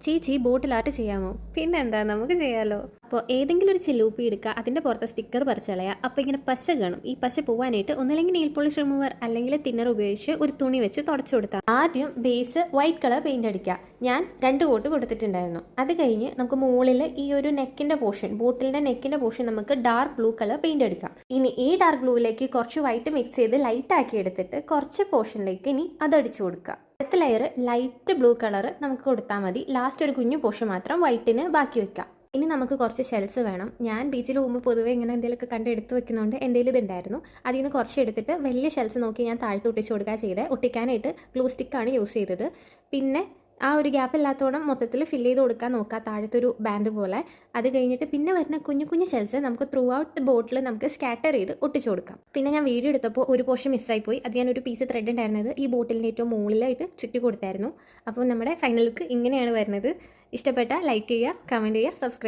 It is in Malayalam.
ചേച്ചി ബോട്ടിൽ ആർട്ട് ചെയ്യാമോ? പിന്നെന്താ, നമുക്ക് ചെയ്യാമല്ലോ. അപ്പോൾ ഏതെങ്കിലും ഒരു ചില്ലൂപ്പി എടുക്കുക, അതിൻ്റെ പുറത്തെ സ്റ്റിക്കർ പറിച്ച് കളയുക. അപ്പോൾ ഇങ്ങനെ പശ കാണും. ഈ പശ പോകാനായിട്ട് ഒന്നില്ലെങ്കിൽ നെയിൽ പോളിഷ് റിമൂവർ അല്ലെങ്കിൽ തിന്നർ ഉപയോഗിച്ച് ഒരു തുണി വെച്ച് തുടച്ചു കൊടുത്താൽ. ആദ്യം ബേസ് വൈറ്റ് കളർ പെയിൻറ് അടിക്കുക. ഞാൻ 2 കോട്ട് കൊടുത്തിട്ടുണ്ടായിരുന്നു. അത് കഴിഞ്ഞ് നമുക്ക് മുകളിൽ ഈ ഒരു നെക്കിൻ്റെ പോർഷൻ, ബോട്ടിലിൻ്റെ നെക്കിൻ്റെ പോർഷൻ നമുക്ക് ഡാർക്ക് ബ്ലൂ കളർ പെയിൻറ് അടിക്കാം. ഇനി ഈ ഡാർക്ക് ബ്ലൂവിലേക്ക് കുറച്ച് വൈറ്റ് മിക്സ് ചെയ്ത് ലൈറ്റ് ആക്കി എടുത്തിട്ട് കുറച്ച് പോർഷനിലേക്ക് ഇനി അതടിച്ചു കൊടുക്കുക. അടുത്ത ലെയർ ലൈറ്റ് ബ്ലൂ കളർ നമുക്ക് കൊടുത്താൽ മതി. ലാസ്റ്റ് ഒരു കുഞ്ഞു പോർഷൻ മാത്രം വൈറ്റിന് ബാക്കി വെക്കാം. ഇനി നമുക്ക് കുറച്ച് ഷെൽസ് വേണം. ഞാൻ ബീച്ചിൽ പോകുമ്പോൾ പൊതുവെ ഇങ്ങനെ എന്തെങ്കിലുമൊക്കെ കണ്ട് എടുത്ത് വെക്കുന്നതുകൊണ്ട് എൻ്റെ കയ്യിൽ ഇതുണ്ടായിരുന്നു. അതിൽ നിന്ന് കുറച്ച് എടുത്തിട്ട് വലിയ ഷെൽസ് നോക്കി ഞാൻ താഴ്ത്ത് ഒട്ടിച്ച് കൊടുക്കുക ചെയ്തത്. ഒട്ടിക്കാനായിട്ട് ഗ്ലൂ സ്റ്റിക്കാണ് യൂസ് ചെയ്തത്. പിന്നെ ആ ഒരു ഗ്യാപ്പ് ഇല്ലാത്തോണം മൊത്തത്തിൽ ഫില്ല് ചെയ്ത് കൊടുക്കാൻ നോക്കുക, താഴത്തൊരു ബാൻഡ് പോലെ. അത് കഴിഞ്ഞിട്ട് പിന്നെ വരുന്ന കുഞ്ഞു കുഞ്ഞു ഷെൽസ് നമുക്ക് ത്രൂ ഔട്ട് ബോട്ടിൽ നമുക്ക് സ്കാറ്റർ ചെയ്ത് ഒട്ടിച്ചു കൊടുക്കാം. പിന്നെ ഞാൻ വീഡിയോ എടുത്തപ്പോൾ ഒരു പോർഷൻ മിസ്സായിപ്പോയി. അത് ഞാനൊരു പീസ് ത്രെഡ് ഉണ്ടായിരുന്നത് ഈ ബോട്ടിലിൻ്റെ ഏറ്റവും മുകളിലായിട്ട് ചുറ്റി കൊടുത്തായിരുന്നു. അപ്പോൾ നമ്മുടെ ഫൈനൽ ലുക്ക് ഇങ്ങനെയാണ് വരുന്നത്. ഇഷ്ടപ്പെട്ടാൽ ലൈക്ക് ചെയ്യുക, കമൻറ്റ് ചെയ്യുക, സബ്സ്ക്രൈബ്